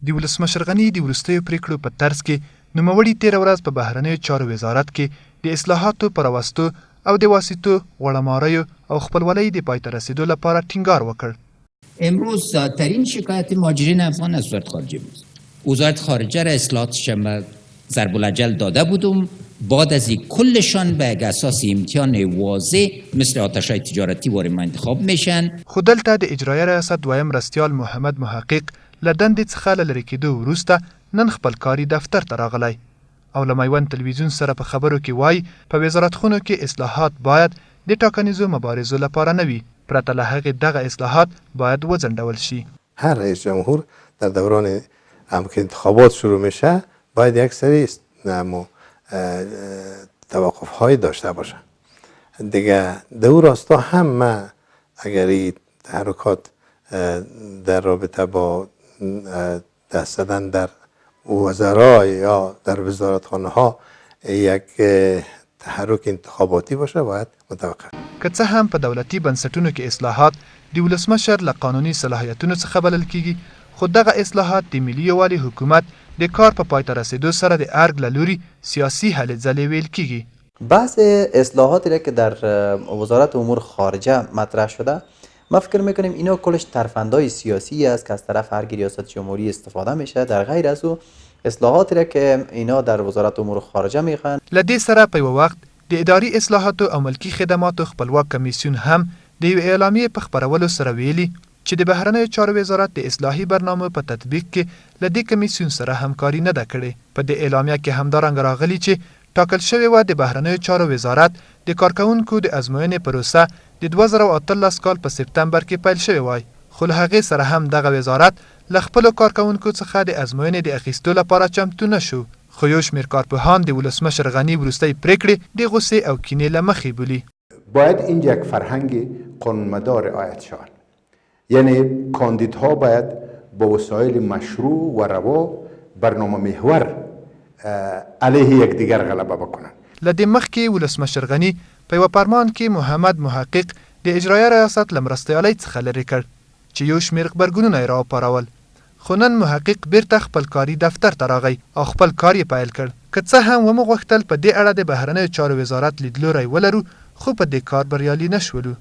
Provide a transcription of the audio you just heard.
د ولسمشر غني د وروستیو پریکړو په طرز کې نوموړي تېره ورځ په بهرنیو چارو وزارت کې د اصلاحاتو په راوستو او د واسطو غوړماریو او خپلولۍ د پای ته رسیدو لپاره ټینګار وکړ. امروز ترین شکایت مهاجرین افغان از وزارت خارجه بود. وزارت خارجه را اصلاحاتش ضرب الاجل داده بودم. بعد از این کلشان به یک اساس امتحان واضح مثل آتش‌های تجارتی وارد ما انتخاب میشن. خو دلته د اجرایه ریاست دویم مرستیال محمد محقق له دندې څخه له لرې کېدو وروسته نن خپل کاري دفتر ته راغلی او له میوند تلویزیون سره په خبرو کې وایي په وزارتخونو کې اصلاحات باید د ټاکنیزو مبارزو لپاره نه وي، پرته له هغې دغه اصلاحات باید وځنډول شي. هر رئیس جمهور در دوران هم که انتخابات شروع میشه باید یک سری توقف های داشته باشه. دیگه در اون راستا هم ما اگر این تحرکات در رابطه با دست دادن در وزرای یا در وزارتخانه ها یک تحرک انتخاباتی باشه باید متوقف. که څه هم په دولتي بنسټونو کې اصلاحات د ولسمشر له قانوني صلاحیتونو څخه بلل کیږي، خو دغه اصلاحات د ملي یووالي حکومت د کار په پای ته رسیدو سره د ارګ له لوري سیاسي هلې ځلې ویل کیږي. بحث اصلاحاتی را که در وزارت امور خارجه مطرح شده، ما فکر میکنیم اینا کلش ترفندهای سیاسی است که از طرف هر ریاست جمهوری استفاده میشه. در غیر از او اصلاحاتی را که اینا در وزارت امور خارجه میخوان. له دې سره په یو وخت د اداري اصلاحاتو او ملکي خدماتو خپلواک کمیسیون هم د یو اعلامیې په خپرولو سره ویلي چې د بهرنیو چارو وزارت د اصلاحي برنامو په تطبیق کې له دې کمیسیون سره همکاري نه ده کړې. په دې اعلامیه کې همدارنګه راغلي چې ټاکل شوې وه د بهرنیو چارو وزارت د کارکوونکو د ازموینې پروسه د 2018 کال په سپتمبر کې پیل شوې وای، خو له هغې سره هم دغه وزارت له خپلو کارکوونکو څخه د ازموینې د اخیستو لپاره چمتو نه شو. خو یو شمېر کارپوهان د ولسمشر غني وروستۍ پریکړې د غصې او کینې له مخې بولي. باید اینجا یک فرهنگ قانونمدار رعایت شود. یعنی کاندیدها باید با وسایل مشروع و روا برنامه محور علیه یکدیگر غلبه بکنند. له دې مخکې ولسمشر غني په یوه فرمان کې محمد محقق د اجرایه ریاست له مرستیالۍ څخه لرې کړ چې یو شمېر غبرګونونه یې راوپارول. خو نن محقق بیرته خپل کاري دفتر ته راغی او خپل کار یې پیل کړ. که څه هم ومو غوښتل په دې اړه د بهرنیو چارو وزارت لیدلوری ولرو، خو په دې کار بریالي نه شولو.